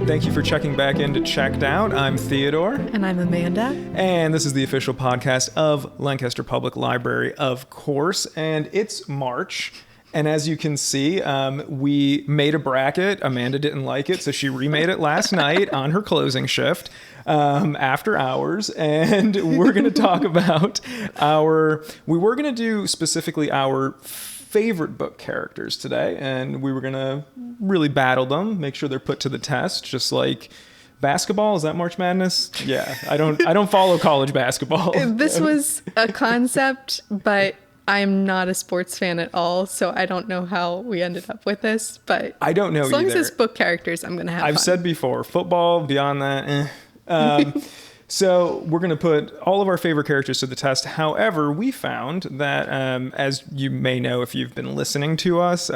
Thank you for checking back in to Checked Out. I'm Theodore. And I'm Amanda. And this is the official podcast of Lancaster Public Library, of course. And it's March. And as you can see, we made a bracket. Amanda didn't like it, so she remade it last night on her closing shift after hours. And we're going to talk about we were going to do specifically our favorite book characters today, and we were gonna really battle them, make sure they're put to the test, just like basketball. Is that March Madness? Yeah, I don't follow college basketball. This was a concept, but I'm not a sports fan at all, so I don't know how we ended up with this. But I don't know as long either. as it's book characters, I'm gonna have I've fun. said before, football, beyond that, So we're going to put all of our favorite characters to the test. However, we found that, as you may know if you've been listening to us,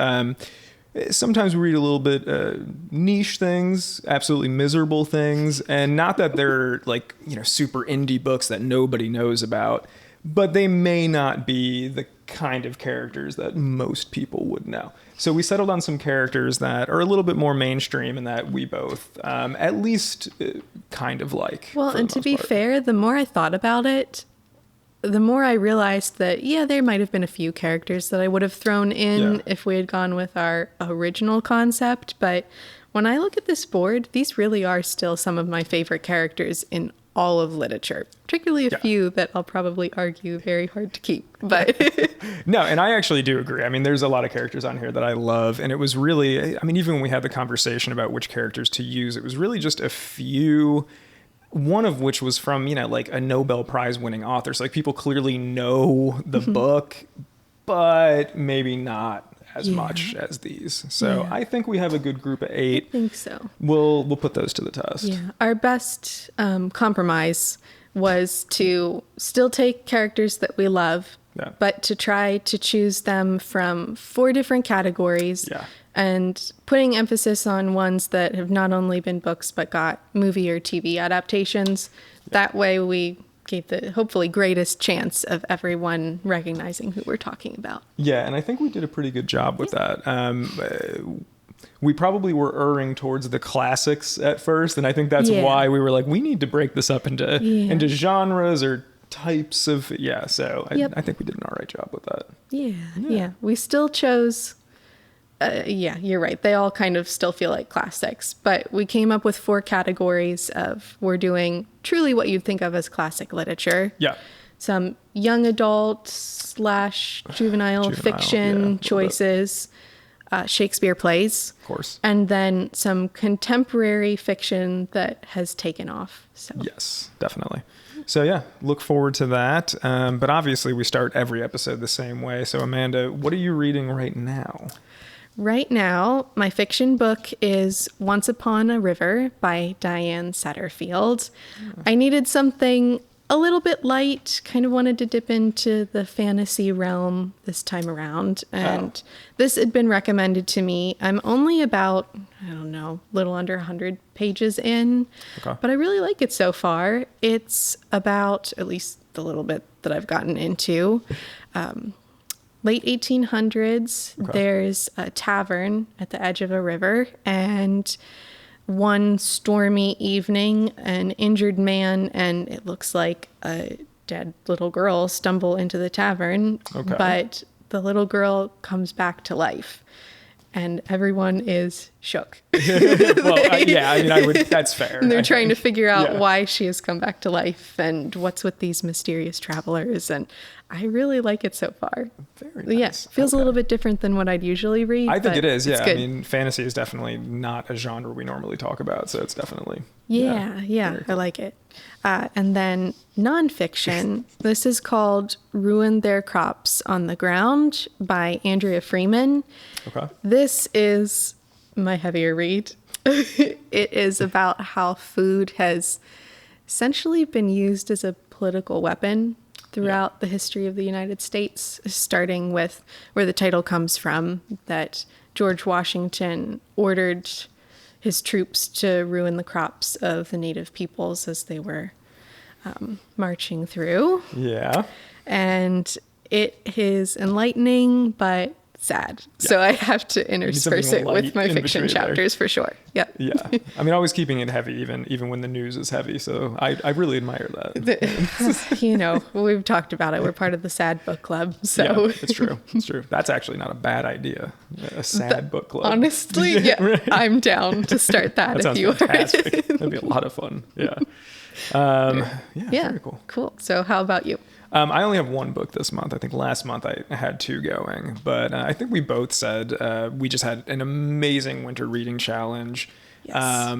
sometimes we read a little bit niche things, absolutely miserable things, and not that they're like, super indie books that nobody knows about, but they may not be the kind of characters that most people would know. So we settled on some characters that are a little bit more mainstream and that we both at least kind of like. Well, and to be fair, the more I thought about it, the more I realized that, there might have been a few characters that I would have thrown in if we had gone with our original concept. But when I look at this board, these really are still some of my favorite characters in all of literature, particularly a few that I'll probably argue very hard to keep. But no, and I actually do agree. I mean, there's a lot of characters on here that I love, and it was really, even when we had the conversation about which characters to use, it was really just a few, one of which was from, like a Nobel Prize winning author. So like people clearly know the book, but maybe not as much as these. So I think we have a good group of 8. I think so. We'll put those to the test. Yeah. Our best compromise was to still take characters that we love, but to try to choose them from 4 different categories and putting emphasis on ones that have not only been books but got movie or TV adaptations. That way we gave the hopefully greatest chance of everyone recognizing who we're talking about. Yeah, and I think we did a pretty good job with that. We probably were erring towards the classics at first, and I think that's why we were like, we need to break this up into genres or types of, so I think we did an all right job with that. Yeah. We still chose... you're right. They all kind of still feel like classics, but we came up with 4 categories of, we're doing truly what you'd think of as classic literature. Yeah. Some young adult / juvenile fiction choices, Shakespeare plays. Of course. And then some contemporary fiction that has taken off. So. Yes, definitely. So look forward to that. But obviously we start every episode the same way. So Amanda, what are you reading right now? Right now, my fiction book is Once Upon a River by Diane Setterfield. I needed something a little bit light, kind of wanted to dip into the fantasy realm this time around. And this had been recommended to me. I'm only about, a little under 100 pages in, but I really like it so far. It's about, at least the little bit that I've gotten into, late 1800s, there's a tavern at the edge of a river, and one stormy evening, an injured man and it looks like a dead little girl stumble into the tavern, but the little girl comes back to life. And everyone is shook. That's fair. And they're trying to figure out why she has come back to life and what's with these mysterious travelers. And I really like it so far. Very nice. Yes, feels a little bit different than what I'd usually read. I think it is, fantasy is definitely not a genre we normally talk about, so it's definitely... I like it. And then nonfiction, this is called Ruin Their Crops on the Ground by Andrea Freeman. This is my heavier read. It is about how food has essentially been used as a political weapon throughout the history of the United States, starting with where the title comes from, that George Washington ordered his troops to ruin the crops of the native peoples as they were marching through. Yeah. And it is enlightening, but sad. Yeah. So I have to intersperse it with my fiction chapters for sure. Yep. Yeah. I mean, always keeping it heavy, even when the news is heavy. So I really admire that. We've talked about it. We're part of the sad book club. So yeah, it's true. It's true. That's actually not a bad idea. A sad book club. Honestly, yeah. Right. I'm down to start that if you fantastic. That'd be a lot of fun. Yeah. Very cool. Cool. So how about you? I only have one book this month. I think last month I had two going, but I think we both said we just had an amazing winter reading challenge. Yes.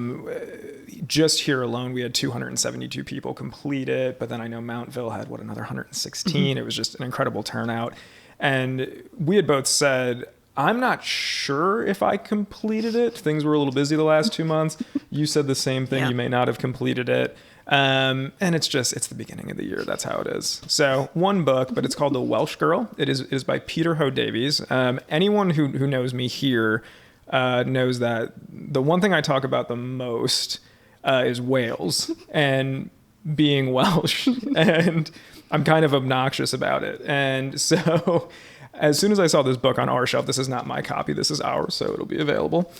Just here alone, we had 272 people complete it, but then I know Mountville had another 116. Mm-hmm. It was just an incredible turnout. And we had both said, I'm not sure if I completed it. Things were a little busy the last 2 months. You said the same thing. Yeah. You may not have completed it. And it's the beginning of the year. That's how it is. So one book, but it's called The Welsh Girl. It is by Peter Ho Davies. Anyone who knows me here knows that the one thing I talk about the most is Wales and being Welsh. And I'm kind of obnoxious about it. And so as soon as I saw this book on our shelf, this is not my copy, this is ours, so it'll be available.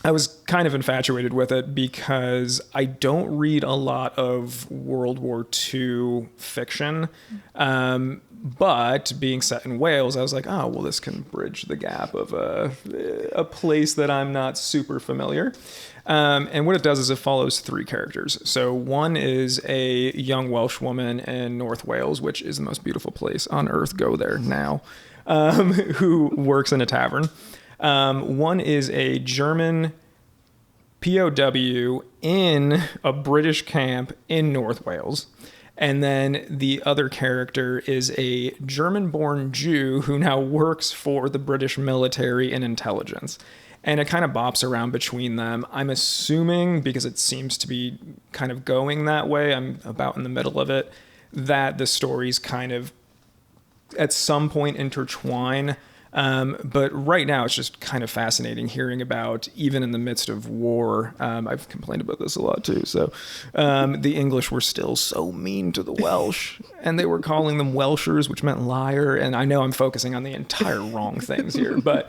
I was kind of infatuated with it because I don't read a lot of World War II fiction. But being set in Wales, I was like, oh, well, this can bridge the gap of a place that I'm not super familiar. And what it does is it follows three characters. So one is a young Welsh woman in North Wales, which is the most beautiful place on earth. Go there now. Who works in a tavern. One is a German POW in a British camp in North Wales. And then the other character is a German-born Jew who now works for the British military and intelligence. And it kind of bops around between them. I'm assuming, because it seems to be kind of going that way, I'm about in the middle of it, that the stories kind of at some point intertwine. But right now it's just kind of fascinating hearing about, even in the midst of war, I've complained about this a lot too. So, the English were still so mean to the Welsh, and they were calling them Welshers, which meant liar. And I know I'm focusing on the entire wrong things here, but,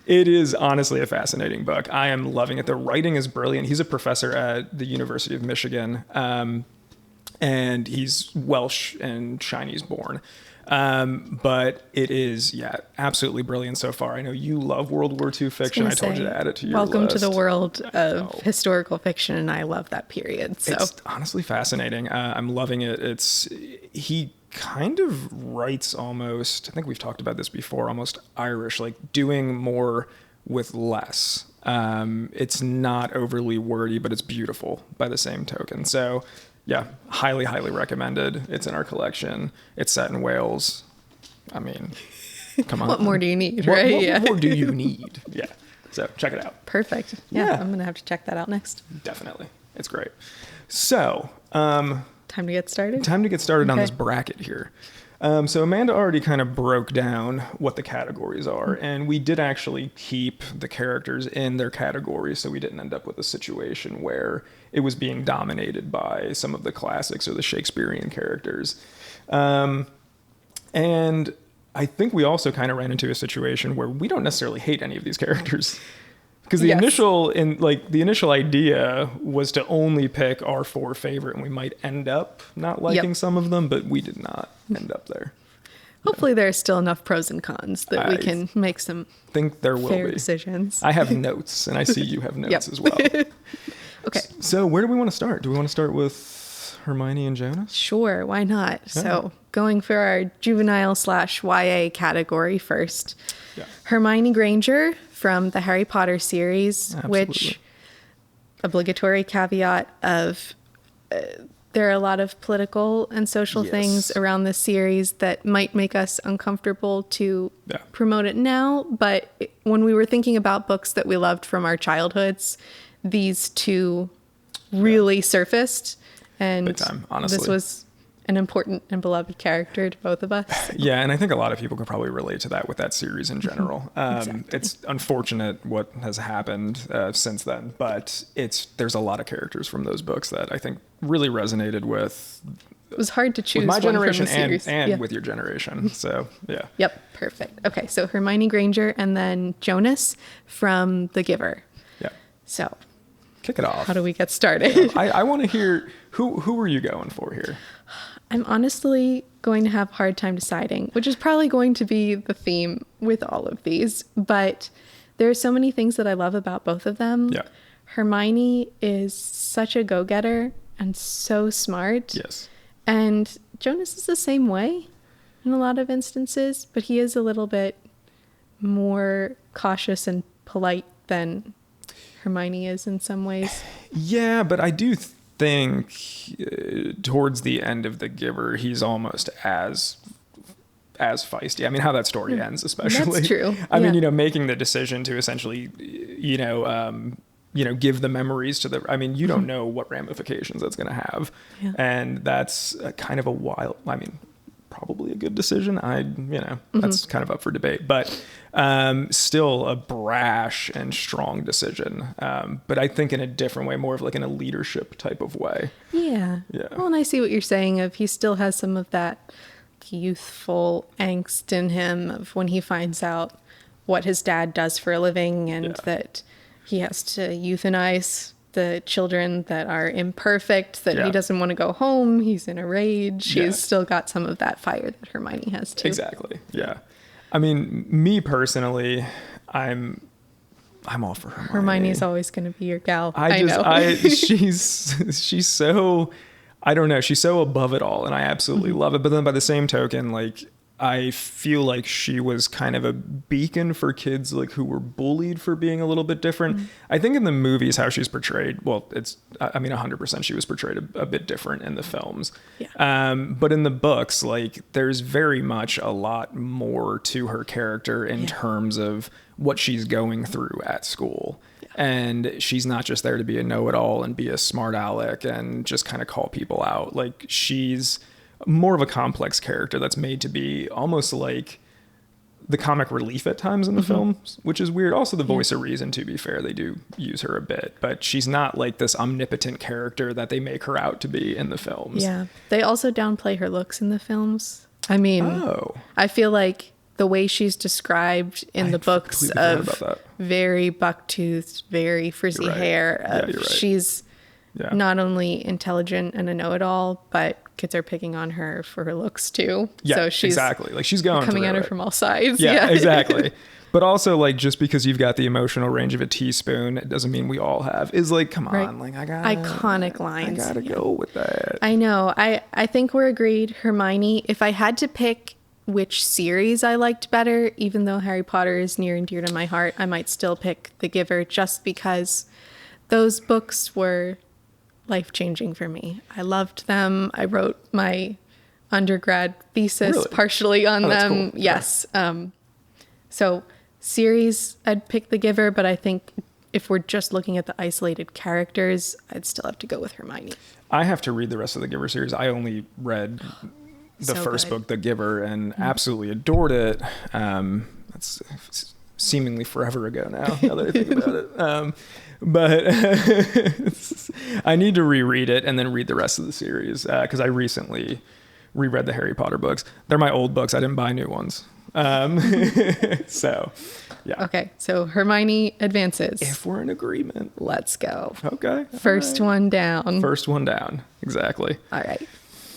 it is honestly a fascinating book. I am loving it. The writing is brilliant. He's a professor at the University of Michigan, and he's Welsh and Chinese born. But it is, absolutely brilliant so far. I know you love World War II fiction. I told you to add it to your list. Welcome to the world of historical fiction, and I love that period. So it's honestly fascinating. I'm loving it. He kind of writes almost, I think we've talked about this before, almost Irish, like doing more with less. It's not overly wordy, but it's beautiful by the same token. So yeah, highly, highly recommended. It's in our collection. It's set in Wales. I mean, come on. What more do you need, right? What more do you need? Yeah. So check it out. Perfect. Yeah. I'm going to have to check that out next. Definitely. It's great. So, time to get started? Time to get started on this bracket here. So Amanda already kind of broke down what the categories are, and we did actually keep the characters in their categories, so we didn't end up with a situation where it was being dominated by some of the classics or the Shakespearean characters. And I think we also kind of ran into a situation where we don't necessarily hate any of these characters. Because the initial idea was to only pick our four favorite, and we might end up not liking some of them, but we did not end up there. Hopefully there's still enough pros and cons that we can make some fair decisions. I have notes, and I see you have notes as well. Okay. So where do we want to start? Do we want to start with Hermione and Jonas? Sure, why not? Yeah. So going for our juvenile/YA category first. Yeah. Hermione Granger from the Harry Potter series, which obligatory caveat of there are a lot of political and social things around this series that might make us uncomfortable to promote it now. But when we were thinking about books that we loved from our childhoods, these two really surfaced. And big time, honestly. this was an important and beloved character to both of us. Yeah, and I think a lot of people could probably relate to that with that series in general. Exactly. It's unfortunate what has happened since then, but there's a lot of characters from those books that I think really resonated with It was hard to choose my one generation from the series. and with your generation. So, yeah. Yep, perfect. Okay, so Hermione Granger and then Jonas from The Giver. Yeah. So, Kick it off. how do we get started? I want to hear who are you going for here? I'm honestly going to have a hard time deciding, which is probably going to be the theme with all of these. But there are so many things that I love about both of them. Yeah. Hermione is such a go-getter and so smart. Yes. And Jonas is the same way in a lot of instances, but he is a little bit more cautious and polite than Hermione is in some ways. Yeah, but I do think towards the end of The Giver, he's almost as feisty. I mean, how that story ends, especially. That's true. I Yeah. mean, making the decision to essentially, give the memories to the. I mean, you don't know what ramifications that's going to have, Yeah. and that's kind of a wild. I mean, probably a good decision. That's kind of up for debate, but still a brash and strong decision. But I think in a different way, more of like in a leadership type of way. Yeah. Yeah. Well, and I see what you're saying of he still has some of that youthful angst in him of when he finds out what his dad does for a living and that he has to euthanize the children that are imperfect, that he doesn't want to go home. He's in a rage. Yeah. He's still got some of that fire that Hermione has too. Exactly. Yeah. I mean, me personally, I'm all for Hermione. Hermione's always going to be your gal. I know. she's so, I don't know, she's so above it all, and I absolutely love it. But then by the same token, like, I feel like she was kind of a beacon for kids like who were bullied for being a little bit different. I think in the movies how she's portrayed, well, 100% she was portrayed a bit different in the films. Yeah. But in the books, like, there's very much a lot more to her character in terms of what she's going through at school. And she's not just there to be a know-it-all and be a smart aleck and just kind of call people out. Like, she's more of a complex character that's made to be almost like the comic relief at times in the films, which is weird. Also, the voice of reason, to be fair, they do use her a bit, but she's not like this omnipotent character that they make her out to be in the films. Yeah. They also downplay her looks in the films. I mean, I feel like the way she's described in the books of very buck-toothed, very frizzy hair, she's not only intelligent and a know-it-all, but kids are picking on her for her looks too. Yeah, so she's exactly. Like, she's going coming at her it from all sides. Yeah, exactly. But also, like, just because you've got the emotional range of a teaspoon, it doesn't mean we all have. Is like, come on, like, I got iconic lines. I gotta go with that. I know. I think we're agreed. Hermione. If I had to pick which series I liked better, even though Harry Potter is near and dear to my heart, I might still pick The Giver, just because those books were life-changing for me. I loved them. I wrote my undergrad thesis partially on them. Cool. Yes. So series, I'd pick The Giver, but I think if we're just looking at the isolated characters, I'd still have to go with Hermione. I have to read the rest of the Giver series. I only read the first book, The Giver, and absolutely adored it. That's seemingly forever ago now that I think about it. But I need to reread it and then read the rest of the series because I recently reread the Harry Potter books. They're my old books. I didn't buy new ones. So, yeah. Okay, so Hermione advances. If we're in agreement. Let's go. Okay. First one down. First one down. Exactly. All right.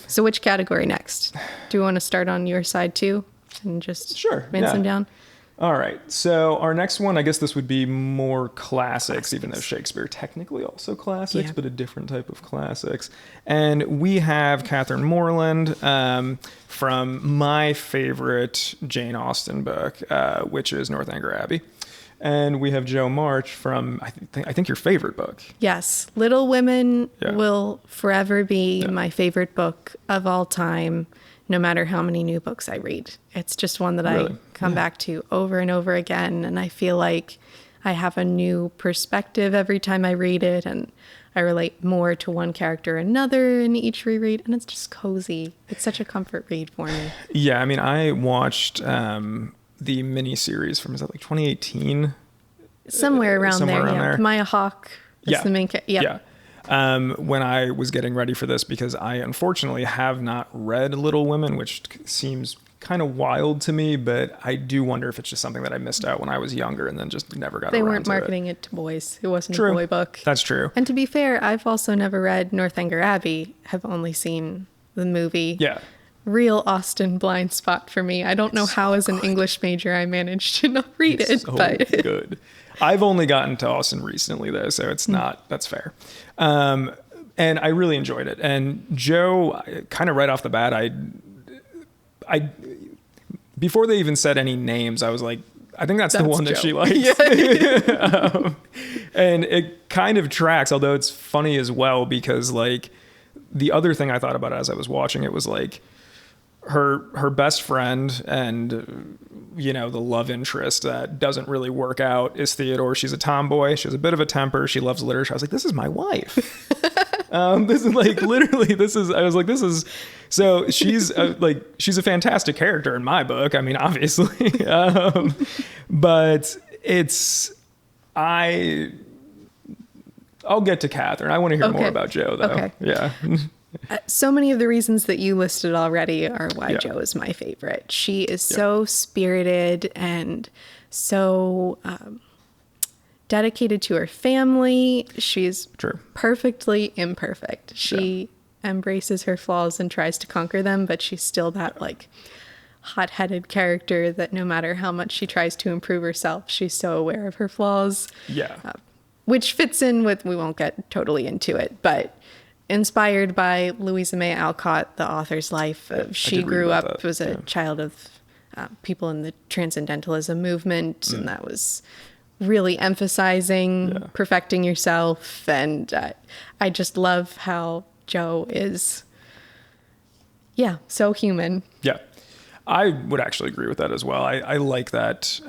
So which category next? Do you want to start on your side too and just advance them down? All right. So our next one, I guess this would be more classics, even though Shakespeare technically also classics, but a different type of classics. And we have Catherine Morland from my favorite Jane Austen book, which is Northanger Abbey. And we have Jo March from, I think your favorite book. Yes. Little Women will forever be my favorite book of all time, no matter how many new books I read. It's just one that I come back to over and over again. And I feel like I have a new perspective every time I read it, and I relate more to one character or another in each reread, and it's just cozy. It's such a comfort read for me. Yeah, I mean, I watched the miniseries from, is that like 2018? Somewhere around there. Maya Hawke is the main character. Yeah. When I was getting ready for this, because I unfortunately have not read Little Women, which seems kind of wild to me, but I do wonder if it's just something that I missed out when I was younger and then just never got around to it. They weren't marketing it to boys. It wasn't a boy book. That's true. And to be fair, I've also never read Northanger Abbey. I've only seen the movie. Yeah. Real Austen blind spot for me. I don't know how as an English major I managed to not read it. So but good. I've only gotten to Austen recently though, so it's not, that's fair. And I really enjoyed it. And Jo, kind of right off the bat, I before they even said any names, I was like, I think that's the one that Jo. she likes. And it kind of tracks, although it's funny as well, because like the other thing I thought about as I was watching it was like her best friend and, you know, the love interest that doesn't really work out is Theodore. She's a tomboy. She has a bit of a temper. She loves literature. I was like, this is my wife. This is like literally, I was like, this is, so she's she's a fantastic character in my book. I mean, obviously, but I'll get to Catherine. I want to hear more about Jo though. Okay. Yeah. So many of the reasons that you listed already are why Jo is my favorite. She is so spirited and so dedicated to her family. She's perfectly imperfect. She embraces her flaws and tries to conquer them, but she's still that like hot-headed character that no matter how much she tries to improve herself, she's so aware of her flaws. Yeah. Which fits in with, we won't get totally into it, but inspired by Louisa May Alcott, the author's life. She grew up as a child of people in the Transcendentalism movement, and that was really emphasizing perfecting yourself. And I just love how Jo is, so human. Yeah, I would actually agree with that as well. I like that,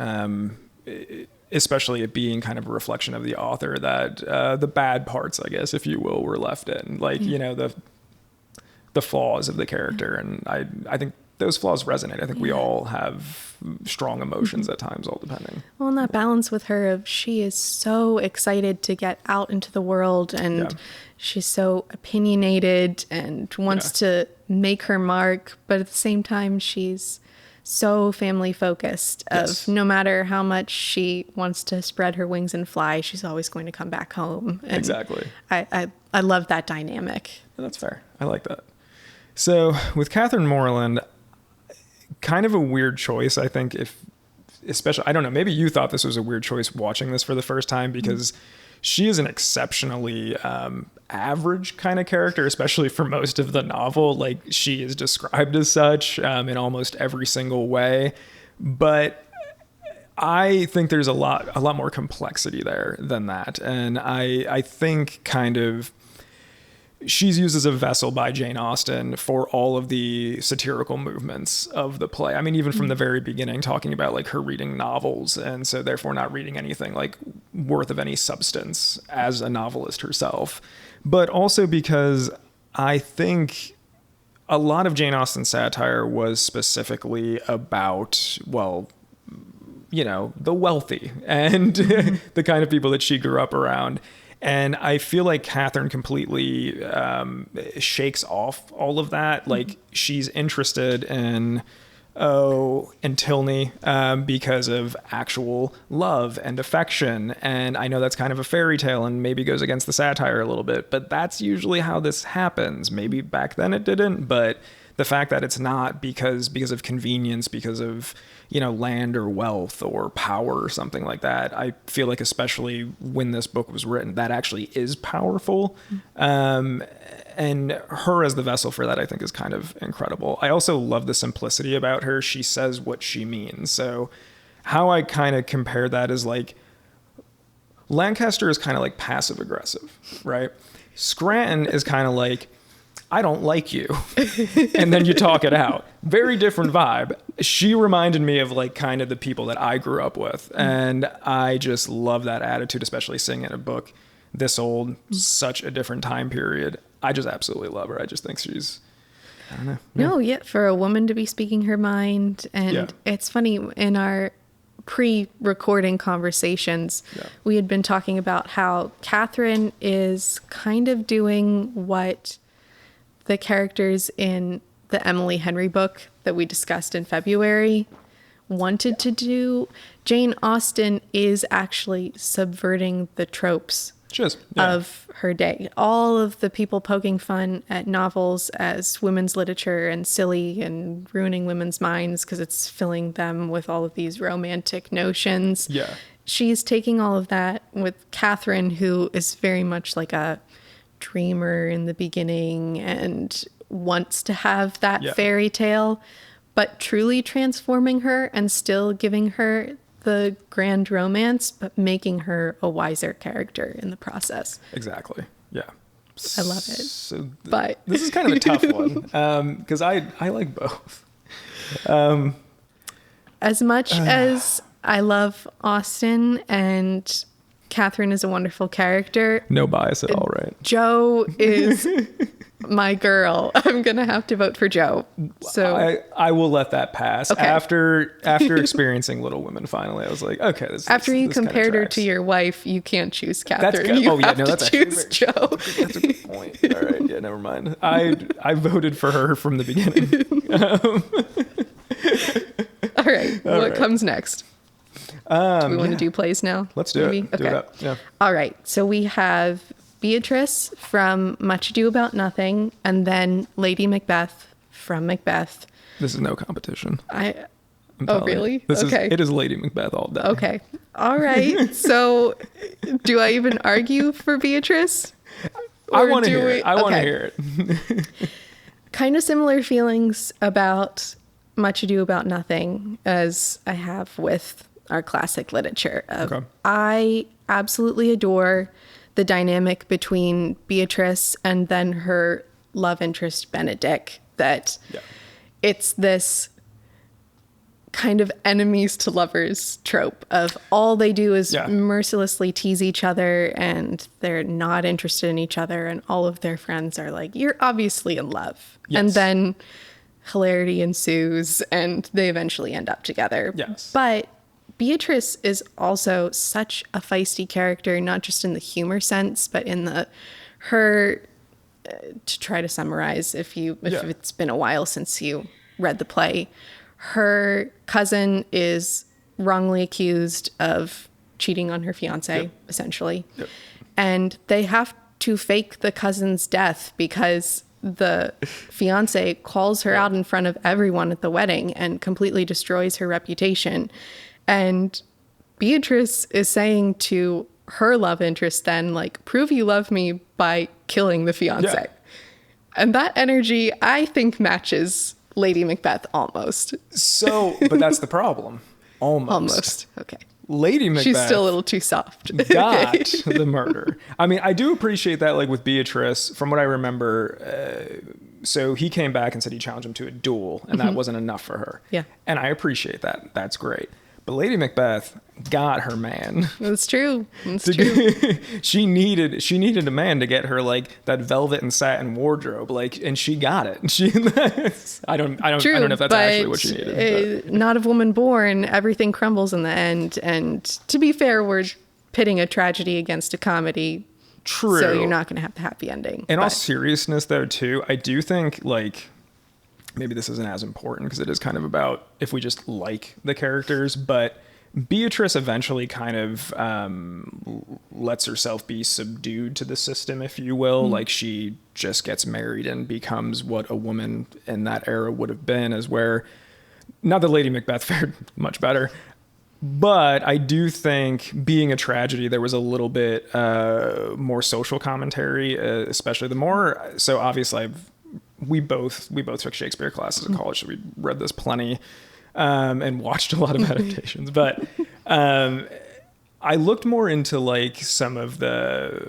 especially it being kind of a reflection of the author, that the bad parts, I guess, if you will, were left in, like, you know, the flaws of the character. And I think those flaws resonate. I think we all have strong emotions at times, all depending. Well, and that balance with her of she is so excited to get out into the world, and she's so opinionated and wants to make her mark, but at the same time she's so family focused of no matter how much she wants to spread her wings and fly, she's always going to come back home. And exactly. I love that dynamic. That's fair. I like that. So with Catherine Morland, kind of a weird choice, I think, especially, I don't know, maybe you thought this was a weird choice watching this for the first time, because she is an exceptionally average kind of character, especially for most of the novel. Like, she is described as such in almost every single way. But I think there's a lot more complexity there than that. And I think kind of she's used as a vessel by Jane Austen for all of the satirical movements of the play. I mean, even from the very beginning, talking about like her reading novels, and so therefore not reading anything like worth of any substance as a novelist herself. But also because I think a lot of Jane Austen's satire was specifically about, well, you know, the wealthy and the kind of people that she grew up around. And I feel like Catherine completely shakes off all of that. Like, she's interested in Tilney because of actual love and affection. And I know that's kind of a fairy tale and maybe goes against the satire a little bit, but that's usually how this happens. Maybe back then it didn't, but the fact that it's not because of convenience, because of, you know, land or wealth or power or something like that. I feel like, especially when this book was written, that actually is powerful. And her as the vessel for that, I think, is kind of incredible. I also love the simplicity about her. She says what she means. So how I kind of compare that is like, Lancaster is kind of like passive aggressive, right? Scranton is kind of like, I don't like you. And then you talk it out. Very different vibe. She reminded me of like kind of the people that I grew up with. And I just love that attitude, especially seeing in a book this old, such a different time period. I just absolutely love her. I just think she's, I don't know. No, yeah, for a woman to be speaking her mind. And it's funny, in our pre-recording conversations, we had been talking about how Catherine is kind of doing what the characters in the Emily Henry book that we discussed in February wanted to do. Jane Austen is actually subverting the tropes of her day. All of the people poking fun at novels as women's literature and silly and ruining women's minds because it's filling them with all of these romantic notions. Yeah. She's taking all of that with Catherine, who is very much like a dreamer in the beginning and wants to have that fairy tale, but truly transforming her and still giving her the grand romance, but making her a wiser character in the process. Exactly. Yeah. I love it. So but this is kind of a tough one because I like both. As much as I love Austen and Catherine is a wonderful character. No bias at all, right? Jo is my girl. I'm going to have to vote for Jo. So I will let that pass. Okay. After experiencing Little Women, finally, I was like, okay. After you compared her to your wife, you can't choose Catherine. You have to choose Jo. That's a good point. All right. Yeah, never mind. I voted for her from the beginning. All right. What comes next? Do we want to do plays now? Let's do it. Okay. Do it up. Yeah. All right. So we have Beatrice from Much Ado About Nothing, and then Lady Macbeth from Macbeth. This is no competition. Really? It is Lady Macbeth all day. Okay. All right. So do I even argue for Beatrice? I want to hear it. I want to hear it. Kind of similar feelings about Much Ado About Nothing as I have with our classic literature. I absolutely adore the dynamic between Beatrice and then her love interest Benedict, that it's this kind of enemies to lovers trope of all they do is mercilessly tease each other and they're not interested in each other, and all of their friends are like, you're obviously in love. And then hilarity ensues and they eventually end up together. But Beatrice is also such a feisty character, not just in the humor sense, but in her, to try to summarize, if it's been a while since you read the play, her cousin is wrongly accused of cheating on her fiance, essentially. And they have to fake the cousin's death because the fiance calls her out in front of everyone at the wedding and completely destroys her reputation. And Beatrice is saying to her love interest then, like, prove you love me by killing the fiance. And that energy, I think, matches Lady Macbeth almost. So, but that's the problem. Almost. Okay. Lady Macbeth. She's still a little too soft. Got the murder. I mean, I do appreciate that, like with Beatrice, from what I remember, so he came back and said he challenged him to a duel, and that wasn't enough for her. And I appreciate that. That's great. But Lady Macbeth got her man. That's true. That's true. She needed a man to get her like that velvet and satin wardrobe, like, and she got it. I don't know if that's actually what she needed. Not of woman born, everything crumbles in the end. And to be fair, we're pitting a tragedy against a comedy. True. So you're not going to have the happy ending. In all seriousness, though, too, I do think like, maybe this isn't as important because it is kind of about if we just like the characters, but Beatrice eventually kind of lets herself be subdued to the system, if you will. Like she just gets married and becomes what a woman in that era would have been, as where, not that Lady Macbeth fared much better, but I do think being a tragedy, there was a little bit more social commentary, especially so obviously we both took Shakespeare classes in college, so we read this plenty and watched a lot of adaptations. But I looked more into like some of the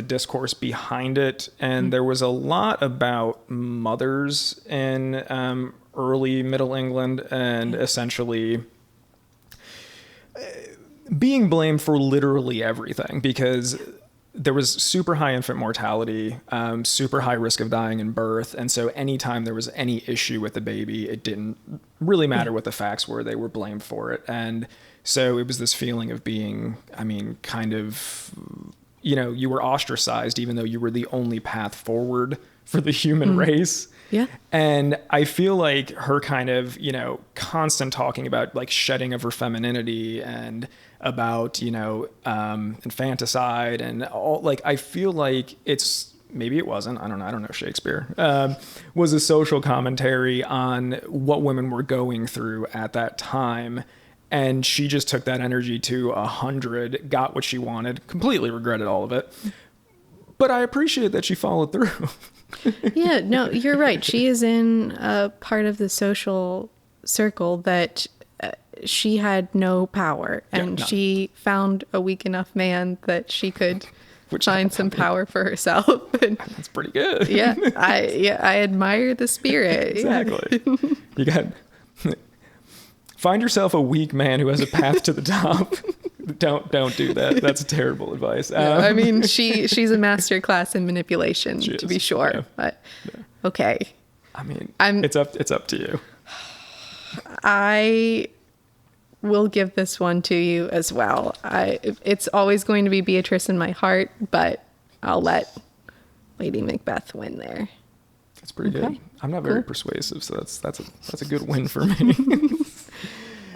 discourse behind it, and there was a lot about mothers in early Middle England, and essentially being blamed for literally everything, because there was super high infant mortality, super high risk of dying in birth. And so anytime there was any issue with the baby, it didn't really matter what the facts were. They were blamed for it. And so it was this feeling of being, I mean, kind of, you were ostracized, even though you were the only path forward for the human race. Yeah. And I feel like her kind of, constant talking about like shedding of her femininity and about, infanticide and all, like, I feel like maybe it wasn't, I don't know Shakespeare, was a social commentary on what women were going through at that time. And she just took that energy to 100, got what she wanted, completely regretted all of it. But I appreciate that she followed through. Yeah, no, you're right. She is in a part of the social circle that she had no power, and she found a weak enough man that she could find some power for herself. And that's pretty good. Yeah, I admire the spirit. Exactly. You got find yourself a weak man who has a path to the top. Don't do that. That's terrible advice. I mean, she's a master class in manipulation, to be sure. Yeah. But okay. I mean, it's up to you. I will give this one to you as well. It's always going to be Beatrice in my heart, but I'll let Lady Macbeth win there. That's pretty good. I'm not very persuasive, so that's a good win for me.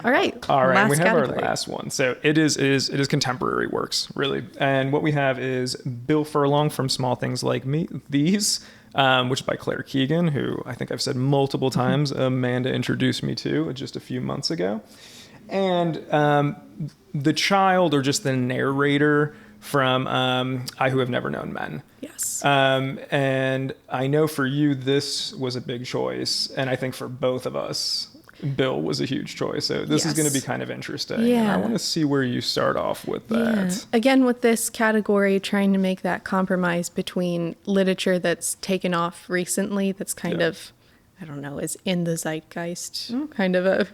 All right. And we have our last one. So it is contemporary works, really. And what we have is Bill Furlong from Small Things Like These, which is by Claire Keegan, who I think I've said multiple times Amanda introduced me to just a few months ago. And the child, or just the narrator from I Who Have Never Known Men. Yes. And I know for you, this was a big choice. And I think for both of us, Bill was a huge choice. So this is going to be kind of interesting. Yeah. And I want to see where you start off with that. Yeah. Again, with this category, trying to make that compromise between literature that's taken off recently, that's kind of, I don't know, is in the zeitgeist, kind of a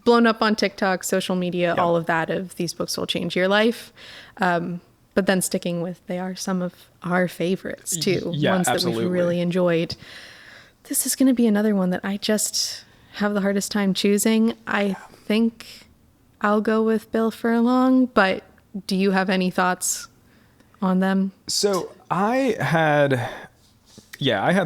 blown up on TikTok, social media, all of that, of these books will change your life. But then sticking with, they are some of our favorites too. Ones that we've really enjoyed. This is going to be another one that I just have the hardest time choosing. I think I'll go with Bill Furlong, but do you have any thoughts on them? So I had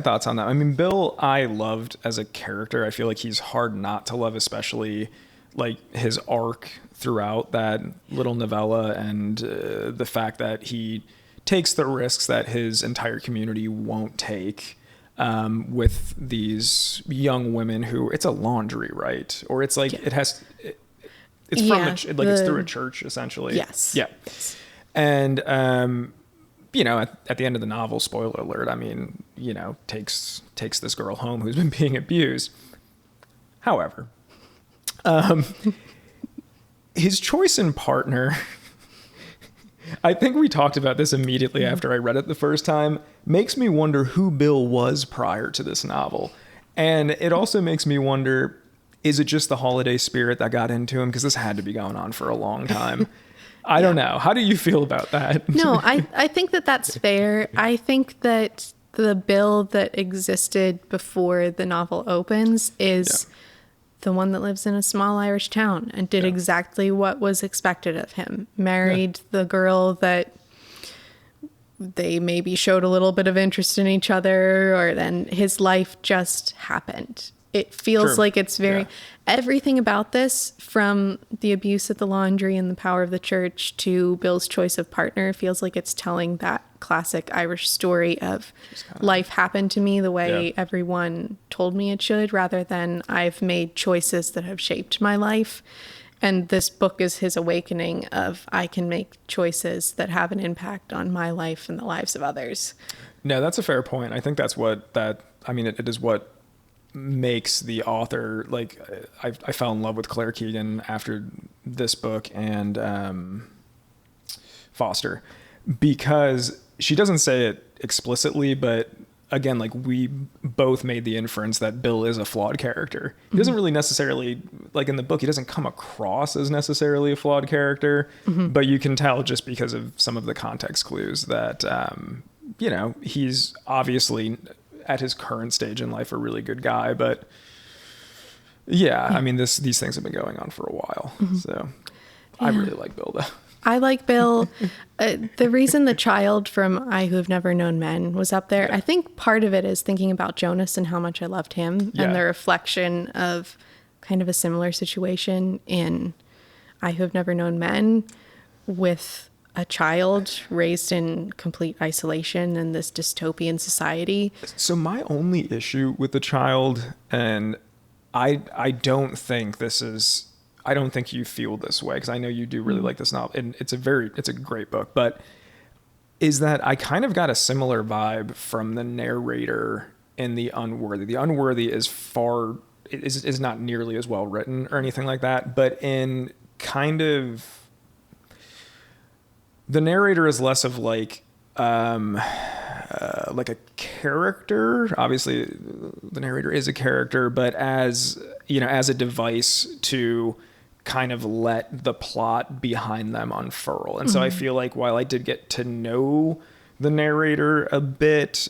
thoughts on that. I mean, Bill, I loved as a character. I feel like he's hard not to love, especially like his arc throughout that little novella, and the fact that he takes the risks that his entire community won't take. With these young women who, it's a laundry, right? Or it's like, it's it's through a church, essentially. Yes. Yeah. And, at the end of the novel, spoiler alert, I mean, takes this girl home who's been being abused. However, his choice in partner, I think we talked about this immediately after I read it the first time, makes me wonder who Bill was prior to this novel. And it also makes me wonder, is it just the holiday spirit that got into him? Because this had to be going on for a long time. I don't know. How do you feel about that? No, I think that's fair. I think that the Bill that existed before the novel opens is the one that lives in a small Irish town and did exactly what was expected of him. Married the girl that they maybe showed a little bit of interest in each other, or then his life just happened. It feels like it's very, everything about this, from the abuse at the laundry and the power of the church to Bill's choice of partner, feels like it's telling that classic Irish story of life happened to me the way everyone told me it should, rather than I've made choices that have shaped my life. And this book is his awakening of, I can make choices that have an impact on my life and the lives of others. No, that's a fair point. I think that's it is what makes the author, like, I fell in love with Claire Keegan after this book and Foster, because she doesn't say it explicitly, but again, like, we both made the inference that Bill is a flawed character. He doesn't really necessarily, like in the book, he doesn't come across as necessarily a flawed character, but you can tell just because of some of the context clues that, you know, he's obviously at his current stage in life a really good guy, but yeah, I mean, these things have been going on for a while. So I really like Bill though. I like Bill. The reason the child from I Who Have Never Known Men was up there, I think part of it is thinking about Jonas and how much I loved him, and the reflection of kind of a similar situation in I Who Have Never Known Men with a child raised in complete isolation in this dystopian society. So my only issue with the child, and I don't think this is, I don't think you feel this way, because I know you do really like this novel, and it's a great book, but is that I kind of got a similar vibe from the narrator in The Unworthy. The Unworthy is not nearly as well written or anything like that, but in kind of, the narrator is less of like a character. Obviously the narrator is a character, but as, you know, as a device to kind of let the plot behind them unfurl. And so I feel like while I did get to know the narrator a bit,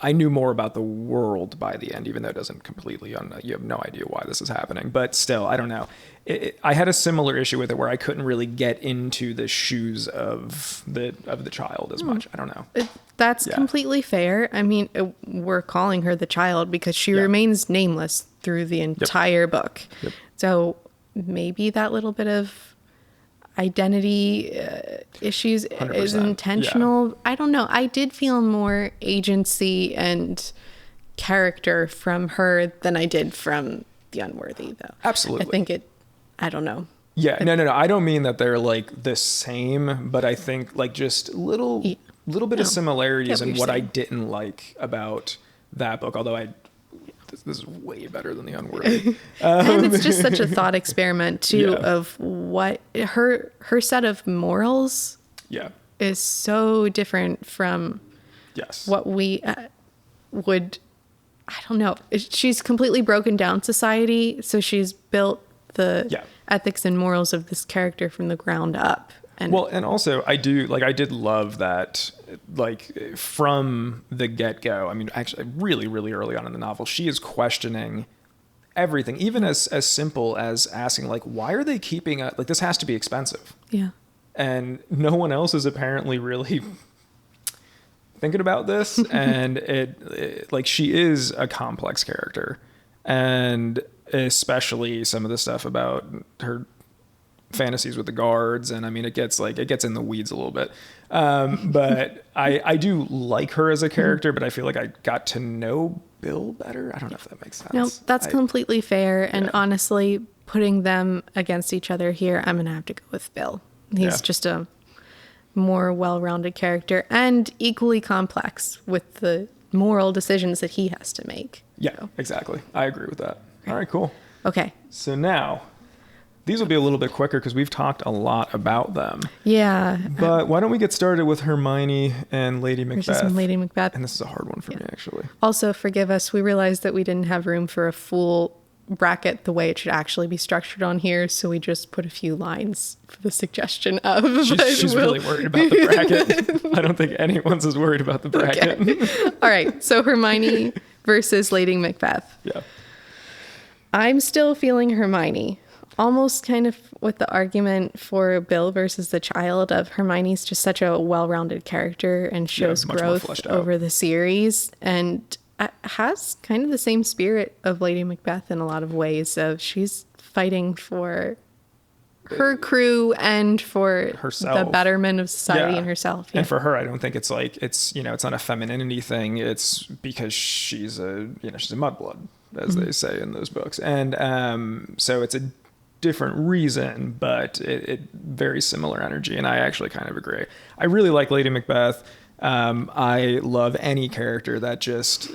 I knew more about the world by the end, even though it doesn't completely, you have no idea why this is happening, but still, I don't know. I had a similar issue with it where I couldn't really get into the shoes of the child as much. I don't know. That's completely fair. I mean, we're calling her the child because she remains nameless through the entire book. So maybe that little bit of identity issues 100%. is intentional. I don't know. I did feel more agency and character from her than I did from The Unworthy, though. Absolutely. I think I don't know. Yeah, no. I don't mean that they're like the same, but I think like just little bit of similarities in what I didn't like about that book. Although this is way better than The Unworthy. And it's just such a thought experiment too of what her set of morals is so different from what we would, I don't know. She's completely broken down society. So she's built the ethics and morals of this character from the ground up. And also I did love that, like, from the get-go. I mean, actually really, really early on in the novel, she is questioning everything, even as simple as asking, like, why are they keeping like, this has to be expensive. Yeah. And no one else is apparently really thinking about this. And it like, she is a complex character, and especially some of the stuff about her fantasies with the guards, and I mean, it gets in the weeds a little bit, but I do like her as a character, but I feel like I got to know Bill better. I don't know if that makes sense. No, that's completely fair. And honestly, putting them against each other here, I'm gonna have to go with Bill. He's just a more well-rounded character and equally complex with the moral decisions that he has to make. Exactly. I agree with that. All right, cool. Okay, so now these will be a little bit quicker because we've talked a lot about them. Yeah. But why don't we get started with Hermione and Lady Macbeth? Lady Macbeth. And this is a hard one for me, actually. Also, forgive us. We realized that we didn't have room for a full bracket the way it should actually be structured on here. So we just put a few lines for the suggestion of. She's really worried about the bracket. I don't think anyone's as worried about the bracket. Okay. All right. So Hermione versus Lady Macbeth. Yeah. I'm still feeling Hermione. Almost kind of with the argument for Bill versus the child of Hermione's just such a well-rounded character and shows growth over the series, and has kind of the same spirit of Lady Macbeth in a lot of ways. Of she's fighting for her crew and for herself, the betterment of society and herself. And for her, I don't think it's like it's not a femininity thing. It's because she's a mudblood, as they say in those books, and so it's a different reason, but it very similar energy, and I actually kind of agree. I really like Lady Macbeth. I love any character that just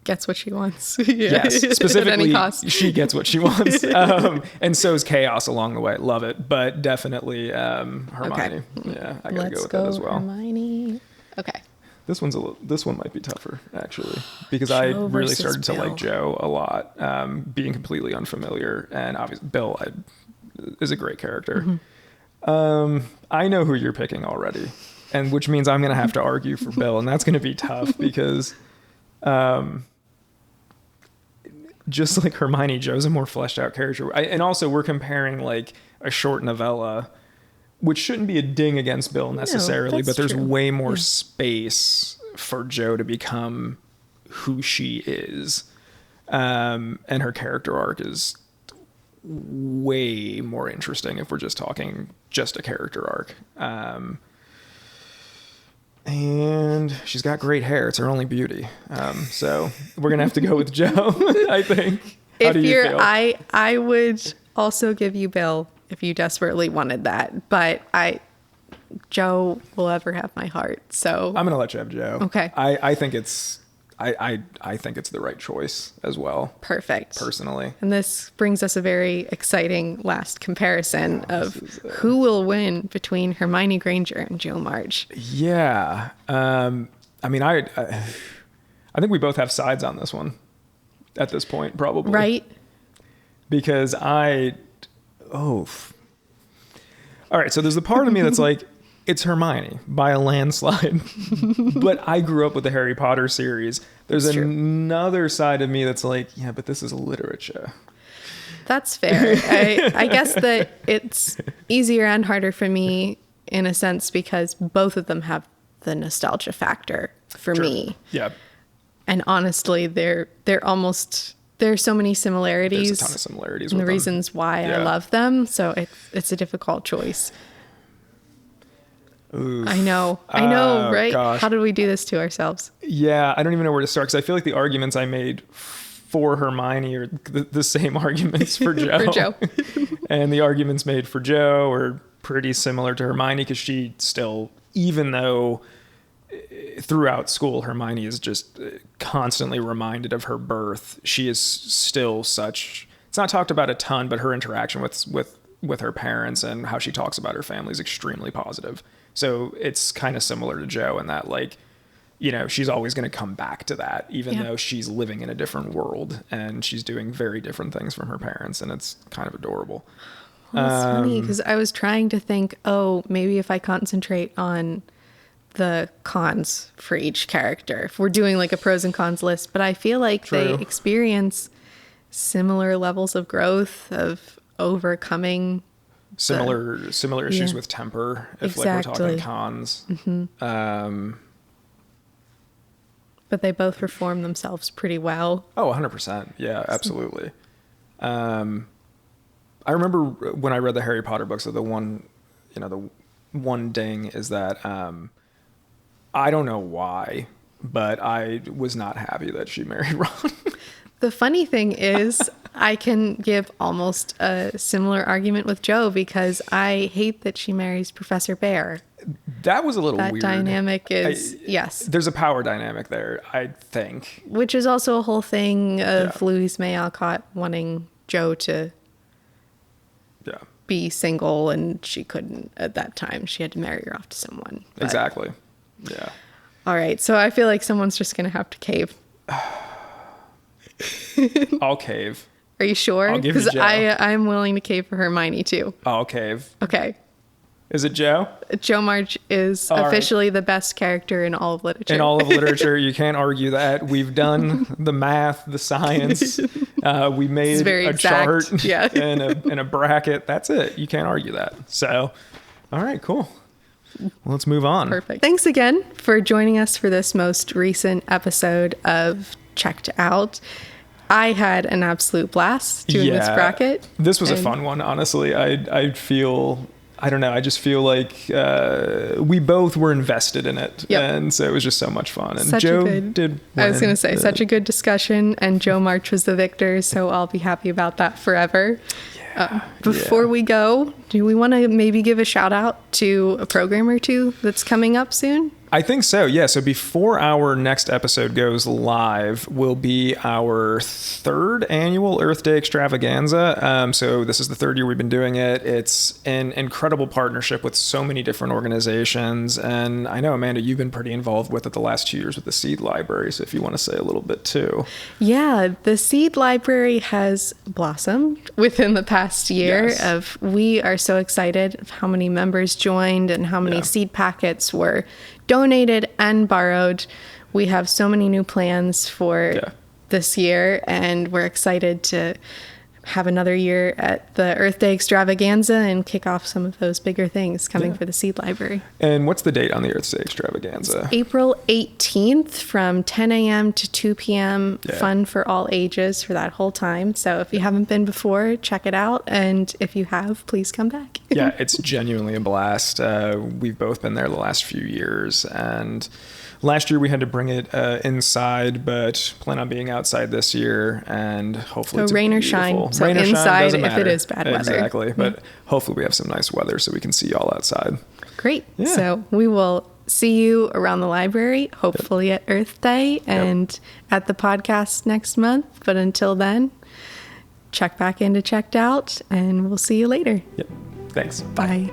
gets what she wants. yes, specifically at any cost. she gets what she wants, and so is Chaos along the way. Love it, but definitely Hermione. Okay. Yeah, I gotta go with that as well. Hermione. Okay. This one might be tougher actually, because Jo I really versus started to Bill. like Jo a lot, being completely unfamiliar, and obviously Bill is a great character. I know who you're picking already, and which means I'm gonna have to argue for Bill, and that's gonna be tough because just like Hermione, Jo's a more fleshed out character. And also we're comparing like a short novella, which shouldn't be a ding against Bill necessarily, but there's true. way more space for Jo to become who she is. And her character arc is way more interesting if we're just talking just a character arc. And she's got great hair. It's her only beauty. So we're going to have to go with Jo, I think. How do you feel? I would also give you Bill if you desperately wanted that. But Jo will ever have my heart. So I'm going to let you have Jo. Okay. I think it's the right choice as well. Perfect. Personally. And this brings us a very exciting last comparison of who will win between Hermione Granger and Jo March. Yeah. I mean, I think we both have sides on this one at this point, probably. Right? Because all right, so there's the part of me that's like, it's Hermione by a landslide. But I grew up with the Harry Potter series. There's another side of me that's like, yeah, but this is literature. That's fair. I guess that it's easier and harder for me in a sense because both of them have the nostalgia factor for me. Yeah. And honestly, there's so many similarities. There's a ton of similarities and with the them. reasons why I love them. So it's a difficult choice. Oof. I know, right? Gosh. How did we do this to ourselves? Yeah, I don't even know where to start because I feel like the arguments I made for Hermione are the same arguments for Jo. For Jo. And the arguments made for Jo are pretty similar to Hermione because she still, even though throughout school Hermione is just constantly reminded of her birth, she is still such, it's not talked about a ton, but her interaction with her parents and how she talks about her family is extremely positive. So it's kind of similar to Jo in that, like, you know, she's always going to come back to that, even though she's living in a different world and she's doing very different things from her parents. And it's kind of adorable. Well, it's funny because I was trying to think, maybe if I concentrate on the cons for each character, if we're doing like a pros and cons list, but I feel like they experience similar levels of growth, of overcoming similar issues with temper, if like we're talking cons. But they both perform themselves pretty well. Oh, 100%. Yeah, absolutely. I remember when I read the Harry Potter books, so the one ding is that I don't know why, but I was not happy that she married Ron. The funny thing is, I can give almost a similar argument with Jo because I hate that she marries Professor Bear. That was a little weird. That dynamic is, yes. There's a power dynamic there, I think. Which is also a whole thing of Louise May Alcott wanting Jo to be single, and she couldn't at that time. She had to marry her off to someone. But, exactly. Yeah. All right. So I feel like someone's just going to have to cave. I'll cave. Are you sure? I'll give you Jo. I'm willing to cave for Hermione too. I'll cave. Okay. Is it Jo? Jo March is officially the best character in all of literature. In all of literature, you can't argue that. We've done the math, the science. We made a chart and a bracket. That's it. You can't argue that. So, all right, cool. Well, let's move on. Perfect. Thanks again for joining us for this most recent episode of Checked Out. I had an absolute blast doing this bracket. This was a fun one, honestly. I just feel like we both were invested in it. Yep. And so it was just so much fun. And Jo did win. I was going to say, such a good discussion. And Jo March was the victor, so I'll be happy about that forever. Before we go, do we want to maybe give a shout out to a program or two that's coming up soon? I think so, yeah. So before our next episode goes live will be our third annual Earth Day extravaganza. So this is the third year we've been doing it. It's an incredible partnership with so many different organizations. And I know, Amanda, you've been pretty involved with it the last 2 years with the Seed Library. So if you want to say a little bit too. Yeah, the Seed Library has blossomed within the past year. Yes. We are so excited of how many members joined and how many seed packets were donated and borrowed. We have so many new plans for this year, and we're excited to have another year at the Earth Day extravaganza and kick off some of those bigger things coming for the Seed Library. And what's the date on the Earth Day extravaganza? It's April 18th from 10 a.m. to 2 p.m. Yeah. Fun for all ages for that whole time. So if you haven't been before, check it out. And if you have, please come back. Yeah, it's genuinely a blast. We've both been there the last few years, and last year we had to bring it inside, but plan on being outside this year, and hopefully it's rain or beautiful. shine. So rain or inside shine, if it is bad weather. Exactly, but hopefully we have some nice weather so we can see y'all outside. Great. Yeah. So we will see you around the library, hopefully at Earth Day and at the podcast next month. But until then, check back into Checked Out, and we'll see you later. Yep. Thanks. Bye.